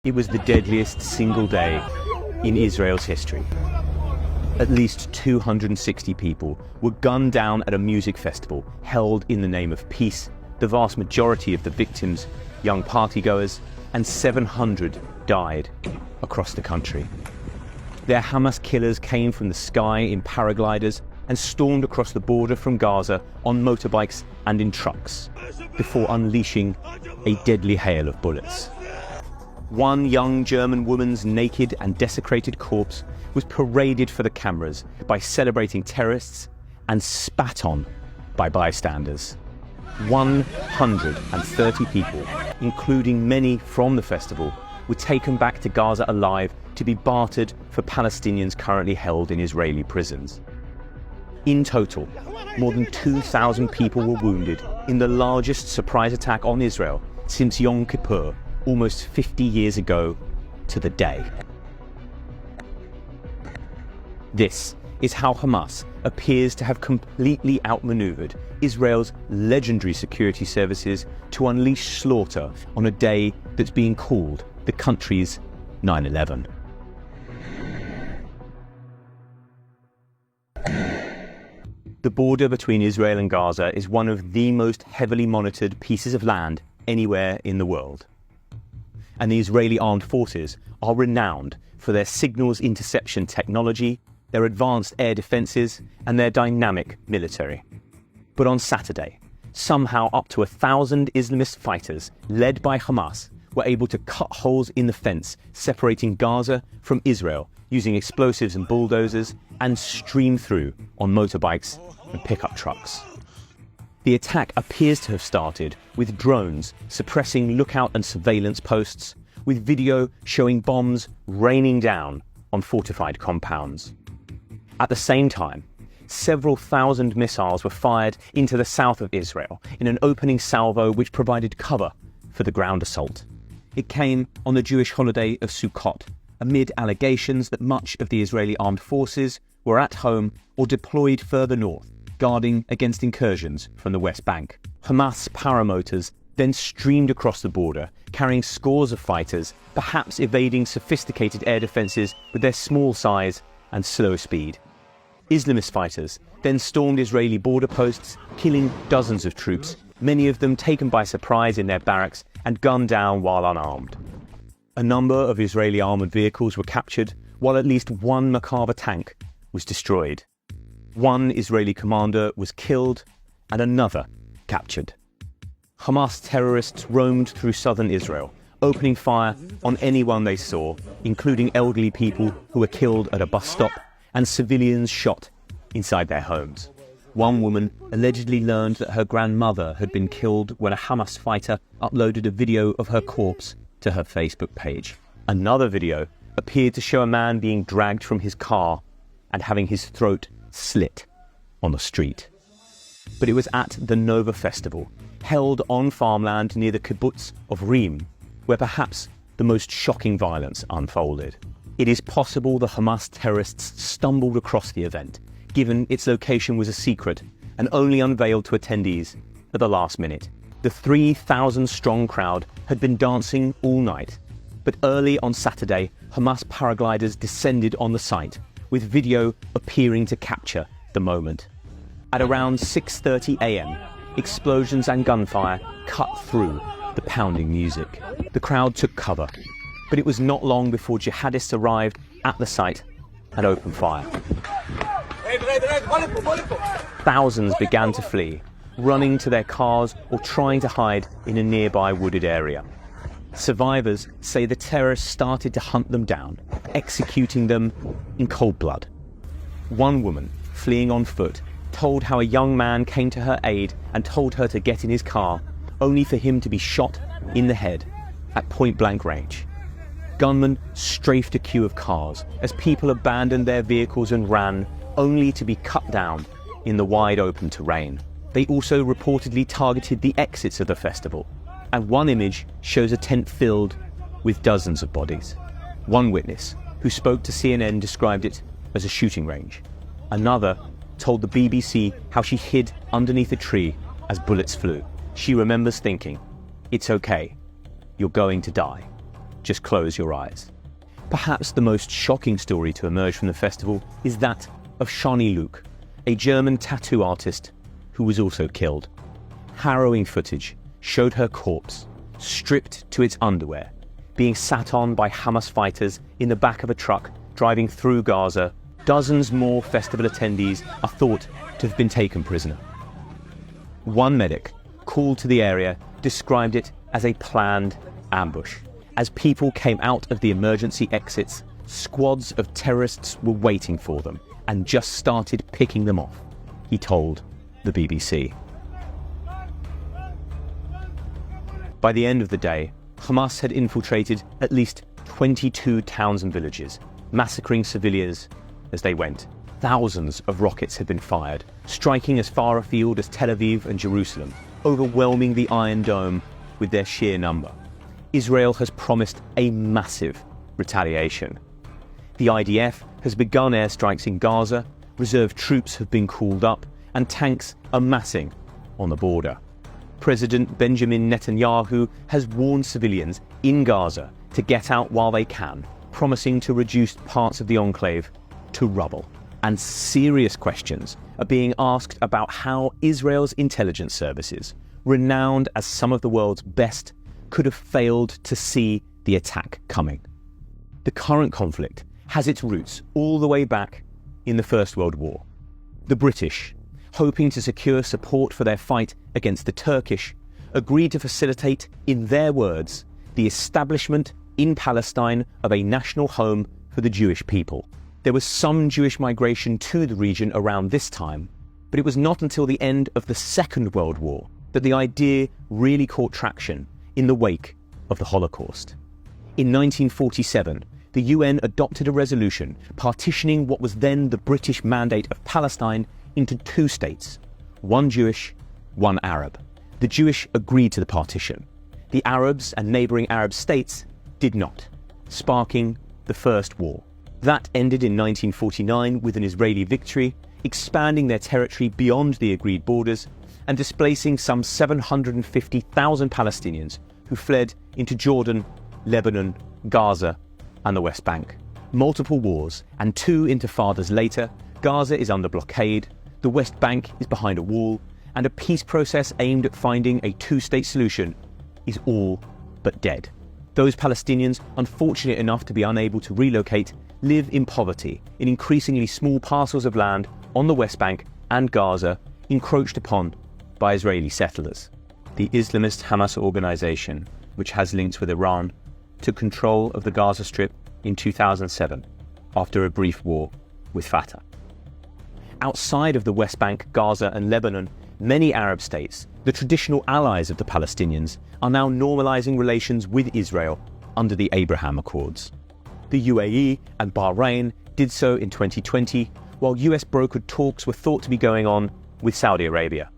It was the deadliest single day in Israel's history. At least 260 people were gunned down at a music festival held in the name of peace, the vast majority of the victims young partygoers, and 700 died across the country. Their Hamas killers came from the sky in paragliders and stormed across the border from Gaza on motorbikes and in trucks, before unleashing a deadly hail of bullets. One young German woman's naked and desecrated corpse was paraded for the cameras by celebrating terrorists and spat on by bystanders. 130 people, including many from the festival, were taken back to Gaza alive to be bartered for Palestinians currently held in Israeli prisons. In total, more than 2,000 people were wounded in the largest surprise attack on Israel since Yom Kippur, almost 50 years ago to the day. This is how Hamas appears to have completely outmaneuvered Israel's legendary security services to unleash slaughter on a day that's being called the country's 9/11. The border between Israel and Gaza is one of the most heavily monitored pieces of land anywhere in the world. And the Israeli armed forces are renowned for their signals interception technology, their advanced air defences, and their dynamic military. But on Saturday, somehow up to 1,000 Islamist fighters, led by Hamas, were able to cut holes in the fence separating Gaza from Israel using explosives and bulldozers and stream through on motorbikes and pickup trucks. The attack appears to have started with drones suppressing lookout and surveillance posts, with video showing bombs raining down on fortified compounds. At the same time, several thousand missiles were fired into the south of Israel in an opening salvo which provided cover for the ground assault. It came on the Jewish holiday of Sukkot, amid allegations that much of the Israeli armed forces were at home or deployed further north, guarding against incursions from the West Bank. Hamas paramotors then streamed across the border, carrying scores of fighters, perhaps evading sophisticated air defences with their small size and slow speed. Islamist fighters then stormed Israeli border posts, killing dozens of troops, many of them taken by surprise in their barracks and gunned down while unarmed. A number of Israeli armoured vehicles were captured, while at least one Merkava tank was destroyed. One Israeli commander was killed and another captured. Hamas terrorists roamed through southern Israel, opening fire on anyone they saw, including elderly people who were killed at a bus stop and civilians shot inside their homes. One woman allegedly learned that her grandmother had been killed when a Hamas fighter uploaded a video of her corpse to her Facebook page. Another video appeared to show a man being dragged from his car and having his throat slit on the street. But it was at the Nova Festival, held on farmland near the kibbutz of Reem, where perhaps the most shocking violence unfolded. It is possible the Hamas terrorists stumbled across the event, given its location was a secret and only unveiled to attendees at the last minute. The 3,000-strong crowd had been dancing all night, but early on Saturday, Hamas paragliders descended on the site, with video appearing to capture the moment. At around 6:30 a.m, explosions and gunfire cut through the pounding music. The crowd took cover, but it was not long before jihadists arrived at the site and opened fire. Thousands began to flee, running to their cars or trying to hide in a nearby wooded area. Survivors say the terrorists started to hunt them down, executing them in cold blood. One woman, fleeing on foot, told how a young man came to her aid and told her to get in his car, only for him to be shot in the head at point-blank range. Gunmen strafed a queue of cars as people abandoned their vehicles and ran, only to be cut down in the wide-open terrain. They also reportedly targeted the exits of the festival, and one image shows a tent filled with dozens of bodies. One witness, who spoke to CNN, described it as a shooting range. Another told the BBC how she hid underneath a tree as bullets flew. She remembers thinking, "It's okay, you're going to die." just close your eyes. Perhaps the most shocking story to emerge from the festival is that of Shani Luke, a German tattoo artist who was also killed. Harrowing footage showed her corpse, stripped to its underwear, being sat on by Hamas fighters in the back of a truck driving through Gaza. Dozens more festival attendees are thought to have been taken prisoner. One medic called to the area described it as a planned ambush. As people came out of the emergency exits, squads of terrorists were waiting for them and just started picking them off, he told the BBC. By the end of the day, Hamas had infiltrated at least 22 towns and villages, massacring civilians as they went. Thousands of rockets had been fired, striking as far afield as Tel Aviv and Jerusalem, overwhelming the Iron Dome with their sheer number. Israel has promised a massive retaliation. The IDF has begun airstrikes in Gaza, reserve troops have been called up, and tanks are massing on the border. President Benjamin Netanyahu has warned civilians in Gaza to get out while they can, promising to reduce parts of the enclave to rubble. And serious questions are being asked about how Israel's intelligence services, renowned as some of the world's best, could have failed to see the attack coming. The current conflict has its roots all the way back in the First World War. The British, hoping to secure support for their fight against the Turkish, agreed to facilitate, in their words, the establishment in Palestine of a national home for the Jewish people. There was some Jewish migration to the region around this time, but it was not until the end of the Second World War that the idea really caught traction in the wake of the Holocaust. In 1947, the UN adopted a resolution partitioning what was then the British Mandate of Palestine into two states, one Jewish, one Arab. The Jewish agreed to the partition. The Arabs and neighbouring Arab states did not, sparking the First War. That ended in 1949 with an Israeli victory, expanding their territory beyond the agreed borders and displacing some 750,000 Palestinians who fled into Jordan, Lebanon, Gaza, and the West Bank. Multiple wars and two intifadas later, Gaza is under blockade, the West Bank is behind a wall, and a peace process aimed at finding a two-state solution is all but dead. Those Palestinians, unfortunate enough to be unable to relocate, live in poverty in increasingly small parcels of land on the West Bank and Gaza, encroached upon by Israeli settlers. The Islamist Hamas organization, which has links with Iran, took control of the Gaza Strip in 2007 after a brief war with Fatah. Outside of the West Bank, Gaza and Lebanon, many Arab states, the traditional allies of the Palestinians, are now normalizing relations with Israel under the Abraham Accords. The UAE and Bahrain did so in 2020, while US brokered talks were thought to be going on with Saudi Arabia.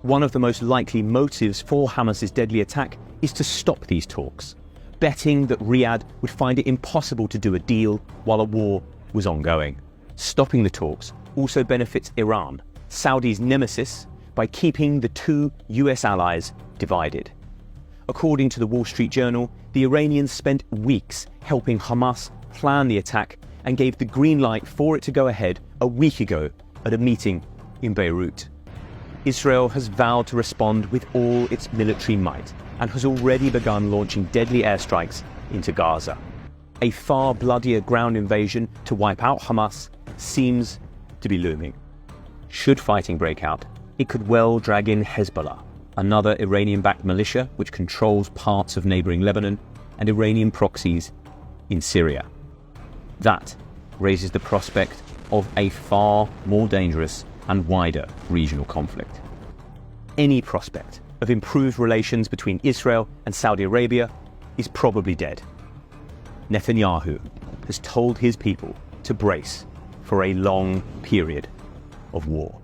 One of the most likely motives for Hamas's deadly attack is to stop these talks, betting that Riyadh would find it impossible to do a deal while a war was ongoing. Stopping the talks also benefits Iran, Saudi's nemesis, by keeping the two US allies divided. According to the Wall Street Journal, the Iranians spent weeks helping Hamas plan the attack and gave the green light for it to go ahead a week ago at a meeting in Beirut. Israel has vowed to respond with all its military might and has already begun launching deadly airstrikes into Gaza. A far bloodier ground invasion to wipe out Hamas seems to be looming. Should fighting break out, it could well drag in Hezbollah, another Iranian-backed militia which controls parts of neighbouring Lebanon, and Iranian proxies in Syria. That raises the prospect of a far more dangerous and wider regional conflict. Any prospect of improved relations between Israel and Saudi Arabia is probably dead. Netanyahu has told his people to brace for a long period of war.